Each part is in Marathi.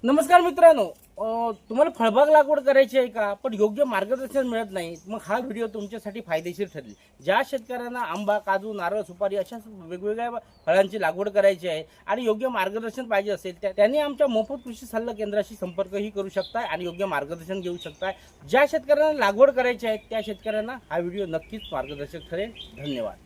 नमस्कार मित्रांनो, तुम्हाला फळबाग लागवड करायची आहे का, पण योग्य मार्गदर्शन मिळत नाही, मग हा व्हिडिओ तुमच्यासाठी फायदेशीर ठरेल. ज्या शेतकऱ्यांना आंबा, काजू, नारळ, सुपारी अशा वेगवेगळ्या फळांची लागवड करायची आहे आणि योग्य मार्गदर्शन पाहिजे असेल, त्यांनी आमच्या मोफत कृषी सल्ला केंद्राशी संपर्कही करू शकताय आणि योग्य मार्गदर्शन घेऊ शकताय. ज्या शेतकऱ्यांना लागवड करायची आहे त्या शेतकऱ्यांना हा व्हिडिओ नक्कीच मार्गदर्शक ठरेल. धन्यवाद.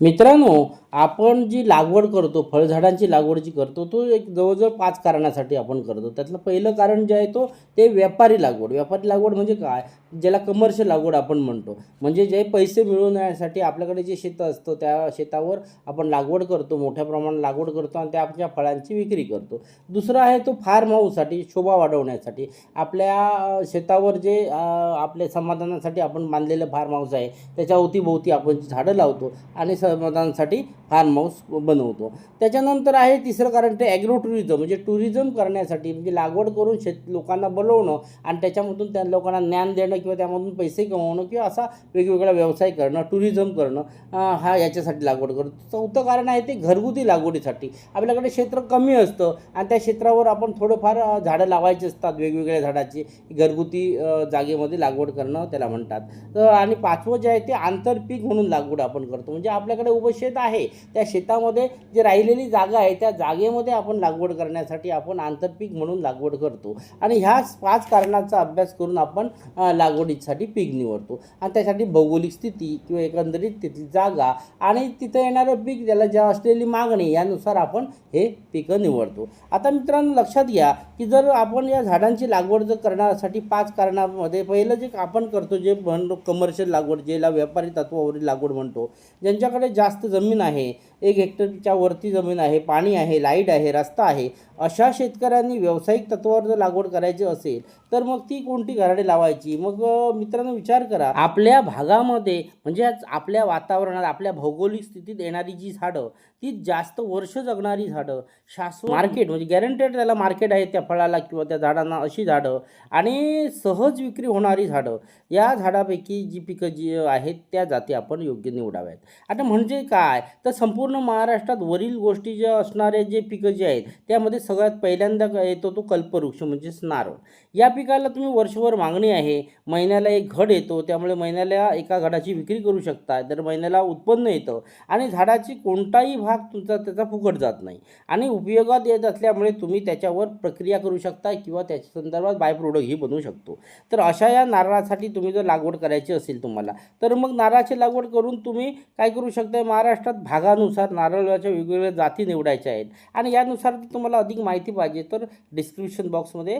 मित्रांनो, आपण जी लागवड करतो, फळझाडांची लागवड जी करतो, तो एक जवळजवळ 5 कारणासाठी आपण करतो. त्यातलं पहिलं कारण जे आहे ते व्यापारी लागवड. व्यापारी लागवड म्हणजे काय? ज्याला कमर्शियल लागवड आपण म्हणतो. म्हणजे जे पैसे मिळवण्यासाठी आपल्याकडे जे शेतं असतं, त्या शेतावर आपण लागवड करतो, मोठ्या प्रमाणात लागवड करतो आणि त्या आपल्या फळांची विक्री करतो. दुसरं आहे तो फार्म हाऊससाठी, शोभा वाढवण्यासाठी. आपल्या शेतावर जे आपल्या समाधानासाठी आपण बांधलेलं फार्म हाऊस आहे, त्याच्या अवतीभोवती आपण झाडं लावतो आणि समाधानासाठी फार्म हाऊस बनवतो. त्याच्यानंतर आहे तिसरं कारण ते ॲग्रो टुरिझम, म्हणजे टुरिझम करण्यासाठी, म्हणजे लागवड करून लोकांना बोलवणं आणि त्याच्यामधून त्या लोकांना ज्ञान देणं किंवा त्यामधून पैसे कमवणं किंवा असा वेगवेगळा व्यवसाय करणं, टुरिझम करणं, हा याच्यासाठी लागवड करतो. चौथं कारण आहे ते घरगुती लागवडीसाठी. आपल्याकडे क्षेत्र कमी असतं आणि त्या क्षेत्रावर आपण थोडंफार झाडं लावायची असतात, वेगवेगळ्या झाडाची घरगुती जागेमध्ये लागवड करणं त्याला म्हणतात. आणि पाचवं जे आहे ते आंतरपीक म्हणून लागवड आपण करतो. म्हणजे आपल्याकडे उभं शेत आहे, त्या शेतामध्ये जे राहिलेली जागा आहे त्या जागेमध्ये आपण लागवड करण्यासाठी आपण आंतरपीक म्हणून लागवड करतो. आणि ह्याच 5 कारणांचा अभ्यास करून आपण लागवडीसाठी पीक निवडतो. आणि त्यासाठी भौगोलिक स्थिती किंवा एकंदरीत तिथली जागा आणि तिथं येणारं पीक, त्याला ज्या असलेली मागणी, यानुसार आपण हे पिकं निवडतो. आता मित्रांनो लक्षात घ्या की जर आपण या झाडांची लागवड जर करण्यासाठी 5 कारणामध्ये पहिलं जे आपण करतो, जे म्हणतो कमर्शियल लागवड, ज्याला व्यापारी तत्वावरील लागवड म्हणतो, ज्यांच्याकडे जास्त जमीन आहे, 1 हेक्टरच्या वरती जमीन आहे, पाणी आहे, लाईट आहे, रस्ता आहे, अशा शेतकऱ्यांनी व्यावसायिक तत्वावर जर लागवड करायची असेल तर मग ती कोणती झाडे लावायची. मग मित्रांनो विचार करा, आपल्या भागामध्ये म्हणजे आपल्या वातावरणात, आपल्या भौगोलिक स्थितीत येणारी जी झाडं, ती जास्त वर्ष जगणारी झाडं, शाश्वत मार्केट म्हणजे गॅरंटेड त्याला मार्केट आहे त्या फळाला किंवा त्या झाडांना, अशी झाडं आणि सहज विक्री होणारी झाडं, या झाडापैकी जी पिकं जी आहेत त्या जाती आपण योग्य निवडाव्यात. आता म्हणजे काय, तर संपूर्ण महाराष्ट्रात वरील गोष्टी ज्या असणारे जे पिकं जे आहेत त्यामध्ये सगळ्यात पहिल्यांदा येतो तो कल्पवृक्ष म्हणजेच नारळ. या पिकाला तुम्ही वर्षभर मागणी आहे, महिन्याला 1 घड येतो, त्यामुळे महिन्याला एका घडाची विक्री करू शकता, दर महिन्याला उत्पन्न येतं आणि झाडाची कोणताही भाग तुमचा त्याचा फुकट जात नाही आणि उपयोगात येत असल्यामुळे तुम्ही त्याच्यावर प्रक्रिया करू शकता किंवा त्याच्या संदर्भात बाय प्रोडक्टही बनवू शकतो. तर अशा या नारळासाठी तुम्ही जर लागवड करायची असेल तुम्हाला, तर मग नारळाची लागवड करून तुम्ही काय करू शकता, महाराष्ट्रात भागानुसार नारळाच्या वेगवेगळ्या जाती निवडायच्या आहेत आणि यानुसार तुम्हाला अधिक माहिती पाहिजे तर डिस्क्रिप्शन बॉक्समध्ये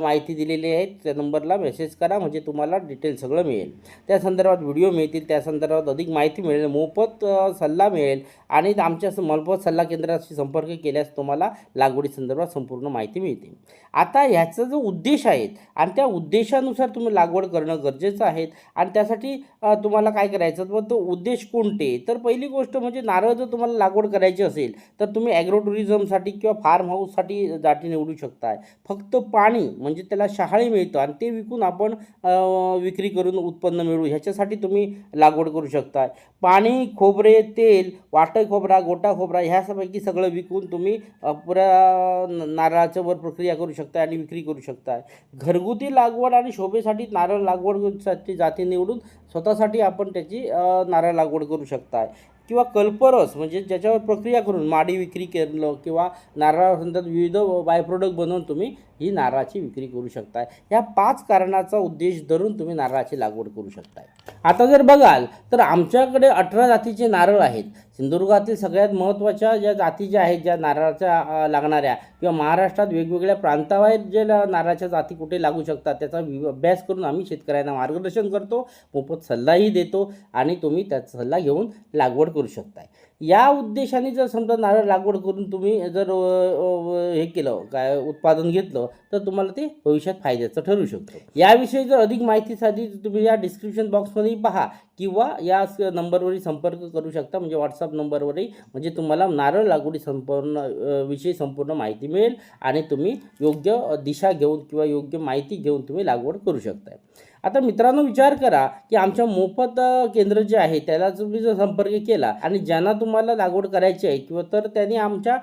माहिती दिलेली आहे, त्या नंबरला मेसेज करा, म्हणजे तुम्हाला डिटेल सगळं मिळेल. त्या संदर्भात व्हिडिओ मिळतील, त्या संदर्भात अधिक माहिती मिळेल, मोफत सल्ला मिळेल आणि आमच्या मोफत सल्ला केंद्राशी संपर्क केल्यास तुम्हाला लागवडी संदर्भात संपूर्ण माहिती मिळते. आता ह्याचा जो उद्देश आहे आणि त्या उद्देशानुसार तुम्ही लागवड करणं गरजेचं आहे. आणि त्यासाठी तुम्हाला काय करायचं, तर तो उद्देश कोणते, तर पहिली गोष्ट म्हणजे नारळ जर तुम्हाला लागवड करायची असेल तर तुम्ही ॲग्रो टुरिझमसाठी किंवा फार्म हाऊससाठी जाती निवडू शकताय. फक्त पाणी म्हणजे त्याला शहाळी मिळतं आणि ते विकून आपण विक्री करून उत्पन्न मिळवू, ह्याच्यासाठी तुम्ही लागवड करू शकताय. पाणी, खोबरे, तेल, वाटं खोबरा, गोटा खोबरा, ह्यापैकी सगळं विकून तुम्ही पुऱ्या नारळाच्या वर प्रक्रिया करू शकता आणि विक्री करू शकता. घरगुती लागवड आणि शोभेसाठी नारळ लागवडसाठी जाती निवडून स्वतःसाठी आपण त्याची नारळ लागवड करू शकता. किंवा कल्परस म्हणजे ज्याच्यावर प्रक्रिया करून माडी विक्री केलं किंवा नारळासंदर्भात विविध बाय प्रोडक्ट बनवून तुम्ही ही नारळाची विक्री करू शकता. ह्या 5 कारणाचा उद्देश धरून तुम्ही नारळाची लागवड करू शकता. आता जर बघाल तर आमच्याकडे 18 जातीचे नारळ आहेत. सिंधुदुर्गातील सगळ्यात महत्त्वाच्या ज्या जाती ज्या आहेत, ज्या नारळाच्या लागणाऱ्या किंवा महाराष्ट्रात वेगवेगळ्या प्रांताबाहेर जे नारळाच्या जाती कुठे लागू शकतात त्याचा अभ्यास करून आम्ही शेतकऱ्यांना मार्गदर्शन करतो, मोफत सल्लाही देतो आणि तुम्ही त्याचा सल्ला घेऊन लागवड करू शकता. या उद्देशाने जर समजा नारळ लागवड करून तुम्ही जर हे केलं, काय उत्पादन घेतलं, तर तुम्हाला ते भविष्यात फायद्याचं ठरू शकतं. याविषयी जर अधिक माहितीसाठी तुम्ही या डिस्क्रिप्शन बॉक्समध्ये पहा किंवा या नंबरवरही संपर्क करू शकता, म्हणजे व्हॉट्सअप नंबरवरही, म्हणजे तुम्हाला नारळ लागवडी विषयी संपूर्ण माहिती मिळेल आणि तुम्ही योग्य दिशा घेऊन किंवा योग्य माहिती घेऊन तुम्ही लागवड करू शकता. आता मित्रांनो विचार करा की आमच्या मोफत केंद्र जे आहे त्याला तुम्ही जर संपर्क केला आणि ज्यांना तुम्हाला लागवड करायची आहे किंवा तर त्यांनी आमच्या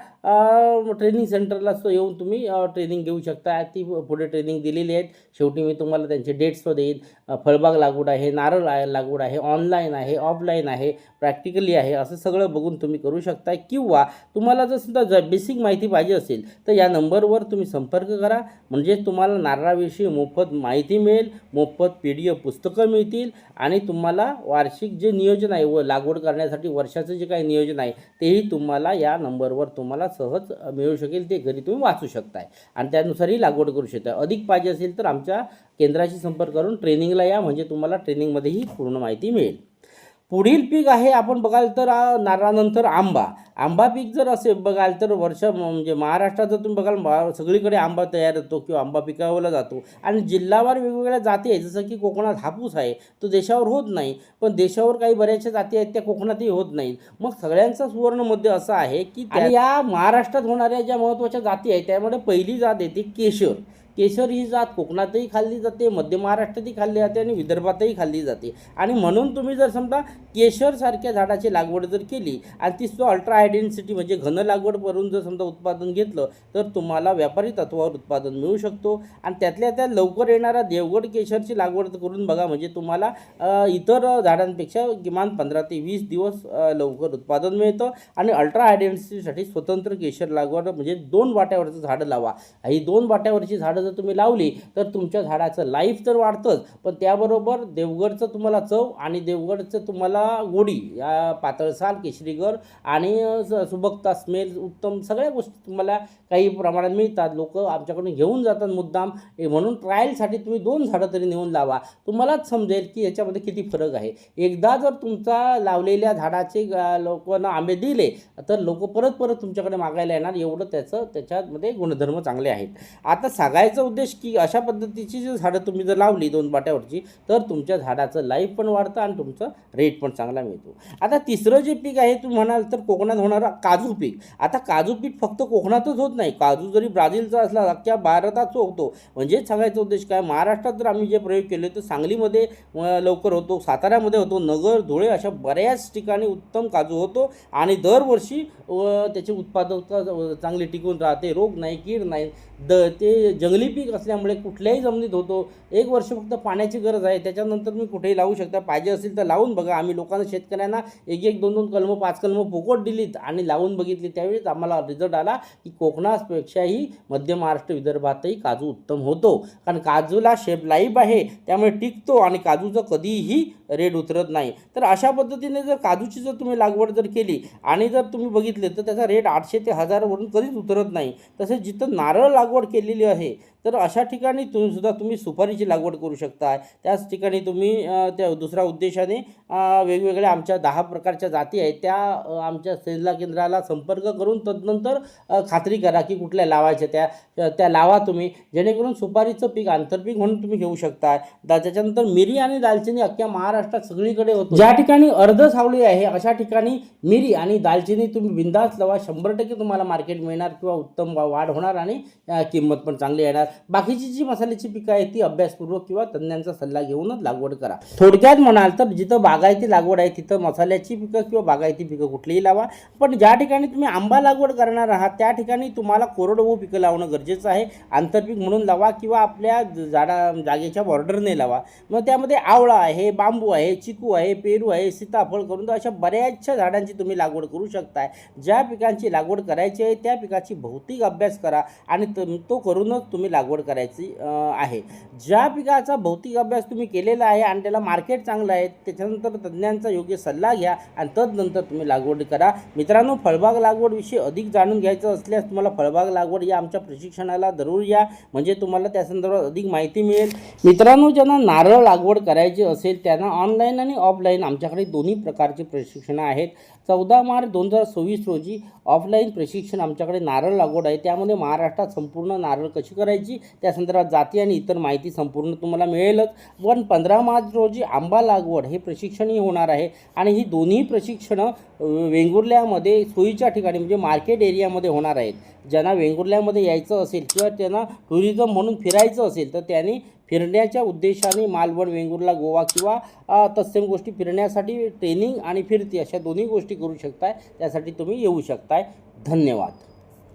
ट्रेनिंग सेंटरला येऊन तुम्ही ट्रेनिंग घेऊ शकता. ती पुढे ट्रेनिंग दिलेली आहेत. शेवटी मी तुम्हाला त्यांचे डेट्स देईन. फळबाग लागवड आहे, नारळ लागवड आहे, ऑनलाईन आहे, ऑफलाईन आहे, प्रॅक्टिकली आहे, असं सगळं बघून तुम्ही करू शकता. किंवा तुम्हाला जर समजा बेसिक माहिती पाहिजे असेल तर या नंबरवर तुम्ही संपर्क करा. म्हणजे तुम्हाला नारळाविषयी मोफत माहिती मिळेल, मोफत PDF पुस्तकं मिळतील आणि तुम्हाला वार्षिक जे नियोजन आहे व लागवड करण्यासाठी वर्षाचं जे काही नियोजन आहे तेही तुम्हाला या नंबरवर तुम्हाला सहज मिळू शकेल. ते घरी तुम्ही वाचू शकताय आणि त्यानुसारही लागवड करू शकता. अधिक पाहिजे असेल तर आमच्या केंद्राशी संपर्क करून ट्रेनिंगला या, म्हणजे तुम्हाला ट्रेनिंगमध्येही पूर्ण माहिती मिळेल. पुढील पीक आहे आपण बघाल तर नारळानंतर आंबा पीक जर असे बघाल तर म्हणजे महाराष्ट्रात जर तुम्ही बघाल सगळीकडे आंबा तयार होतो किंवा आंबा पिकावला जातो आणि जिल्हावार वेगवेगळ्या जाती आहेत. जसं की कोकणात हापूस आहे, तो देशावर होत नाही, पण देशावर काही बऱ्याचशा जाती आहेत त्या कोकणातही होत नाहीत. मग सगळ्यांचा सुवर्ण मध्य असा आहे की या महाराष्ट्रात होणाऱ्या ज्या महत्त्वाच्या जाती आहेत त्यामध्ये पहिली जात येते केशर. केशर ही जात कोकणातही खाल्ली जाते, मध्य महाराष्ट्रातही खाल्ली जाते आणि विदर्भातही खाल्ली जाते. आणि म्हणून तुम्ही जर समजा केशरसारख्या झाडाची लागवड जर केली आणि ती अल्ट्रा हाय डेन्सिटी म्हणजे घन लागवड करून जर समजा उत्पादन घेतलं तर तुम्हाला व्यापारी तत्वावर उत्पादन मिळू शकतो. आणि त्यातल्या त्या लवकर येणारा देवगड केशरची लागवड करून बघा, म्हणजे तुम्हाला इतर झाडांपेक्षा किमान 15 ते 20 दिवस लवकर उत्पादन मिळतं. आणि अल्ट्रा हाय डेन्सिटीसाठी स्वतंत्र केशर लागवड म्हणजे 2 वाट्यावरचं झाडं लावा. ही 2 वाट्यावरची झाडं जर तुम्ही लावली तर तुमच्या झाडाचं लाईफ तर वाढतंच, पण त्याबरोबर देवगडचं तुम्हाला चव आणि देवगडचं तुम्हाला गोडी, या पातळसाल, केशरीगर आणि सुबकता, स्मेल उत्तम, सगळ्या गोष्टी तुम्हाला काही प्रमाणात मिळतात. लोक आमच्याकडून घेऊन जातात मुद्दाम. म्हणून ट्रायलसाठी तुम्ही 2 झाडं तरी नेऊन लावा, तुम्हालाच समजेल की याच्यामध्ये किती फरक आहे. एकदा जर तुमचा लावलेल्या झाडाचे लोकांना आंबे दिले तर लोक परत परत तुमच्याकडे मागायला येणार, एवढं त्याच्यामध्ये गुणधर्म चांगले आहेत. आता सांगायचं उद्देश की अशा पद्धतीची जी झाडं तुम्ही जर लावली 2 वाट्यावरची तर तुमच्या झाडाचं लाईफ पण वाढतं आणि तुमचं रेट पण चांगला मिळतो. आता तिसरं जे पीक आहे तुम्ही म्हणाल तर कोकणात होणारा काजू पीक. आता काजू पीक फक्त कोकणातच होत नाही, काजू जरी ब्राझीलचा असला अख्ख्या भारतात होतो. म्हणजे सांगायचा उद्देश काय, महाराष्ट्रात जर आम्ही जे प्रयोग केले तर सांगलीमध्ये लवकर होतो, साताऱ्यामध्ये होतो, नगर, धुळे अशा बऱ्याच ठिकाणी उत्तम काजू होतो आणि दरवर्षी त्याची उत्पादकता चांगली टिकून राहते. रोग नाही, कीड नाही. ते जंगली पीक असल्यामुळे कुठल्याही जमिनीत होतो. 1 वर्ष फक्त पाण्याची गरज आहे, त्याच्यानंतर मी कुठेही लावू शकता. पाहिजे असेल तर लावून बघा. आम्ही लोकांना, शेतकऱ्यांना 1-1, 2-2 कलमं, 5 कलमं फुकट दिलीत आणि लावून बघितली. त्यावेळेस आम्हाला रिझल्ट आला की कोकणापेक्षाही मध्य महाराष्ट्र, विदर्भातही काजू उत्तम होतो. कारण काजूला शेप लाईफ आहे, त्यामुळे टिकतो आणि काजूचं कधीही रेट उतरत नाही. तर अशा पद्धतीने जर काजूची जर तुम्ही लागवड जर केली आणि जर तुम्ही बघितले तर त्याचा रेट 800 ते 1000 वरून कधीच उतरत नाही. तसेच जिथं नारळ लागवड केलेली आहे तर अशा ठिकाणी तुम्ही सुपारीची लागवड करू शकता. त्याच ठिकाणी तुम्ही त्या दुसऱ्या उद्देशाने वेगवेगळ्या आमच्या 10 प्रकारच्या जाती आहेत त्या आमच्या सेल्ला केंद्राला संपर्क करून तदनंतर खात्री करा की कुठल्या लावायच्या त्या लावा तुम्ही, जेणेकरून सुपारीचं पीक आंतरपीक म्हणून तुम्ही घेऊ शकता. त्याच्यानंतर मिरी आणि दालचिनी अख्ख्या महाराष्ट्रात सगळीकडे होतो. ज्या ठिकाणी अर्ध सावळी आहे अशा ठिकाणी मिरी आणि दालचिनी तुम्ही बिंदास लावा. 100% तुम्हाला मार्केट मिळणार किंवा उत्तम वाढ होणार आणि किंमत पण चांगली येणार. बाकीची जी मसाल्याची पिकं आहेत ती अभ्यासपूर्वक किंवा तज्ञांचा सल्ला घेऊनच लागवड करा. थोडक्यात म्हणाल तर जिथं बागायती लागवड आहे तिथं मसाल्याची पिकं किंवा बागायती पिकं कुठलीही लावा. पण ज्या ठिकाणी तुम्ही आंबा लागवड करणार आहात त्या ठिकाणी तुम्हाला कोरडवाहू पिकं लावणं गरजेचं आहे. आंतरपीक म्हणून लावा किंवा आपल्या जागेच्या बॉर्डरने लावा. मग त्यामध्ये आवळा आहे, बांबू आहे, चिकू आहे, पेरू आहे, सीताफळ करून अशा बऱ्याचशा झाडांची तुम्ही लागवड करू शकताय. ज्या पिकांची लागवड करायची आहे त्या पिकाची भौतिक अभ्यास करा आणि तो करूनच तुम्ही लागवड करायची आहे. ज्या पिकाचा भौतिक अभ्यास तुम्ही केलेला आहे आणि त्याला मार्केट चांगलं आहे त्याच्यानंतर तज्ज्ञांचा योग्य सल्ला घ्या आणि तदनंतर तुम्ही लागवड करा. मित्रांनो, फळबाग लागवडविषयी अधिक जाणून घ्यायचं असल्यास तुम्हाला फळबाग लागवड या आमच्या प्रशिक्षणाला जरूर या, म्हणजे तुम्हाला त्या संदर्भात अधिक माहिती मिळेल. मित्रांनो, ज्यांना नारळ लागवड करायची असेल त्यांना ऑनलाईन आणि ऑफलाईन आमच्याकडे दोन्ही प्रकारचे प्रशिक्षण आहेत. 14 मार्च 2026 रोजी ऑफलाईन प्रशिक्षण आमच्याकडे नारळ लागवड आहे. त्यामध्ये महाराष्ट्रात संपूर्ण नारळ कशी करायची आंब्याची, त्या संदर्भात जाती आणि इतर माहिती संपूर्ण तुम्हाला मिळेलच. पण 15 मार्च रोजी आंबा लागवड हे प्रशिक्षणही होणार आहे आणि ही दोन्ही प्रशिक्षणं वेंगुर्ल्यामध्ये सोयीच्या ठिकाणी म्हणजे मार्केट एरियामध्ये होणार आहेत. ज्यांना वेंगुर्ल्यामध्ये यायचं असेल किंवा त्यांना टुरिझम म्हणून फिरायचं असेल तर त्यांनी फिरण्याच्या उद्देशाने मालवण, वेंगुर्ला, गोवा किंवा तत्सम गोष्टी फिरण्यासाठी ट्रेनिंग आणि फिरती अशा दोन्ही गोष्टी करू शकताय. त्यासाठी तुम्ही येऊ शकताय. धन्यवाद.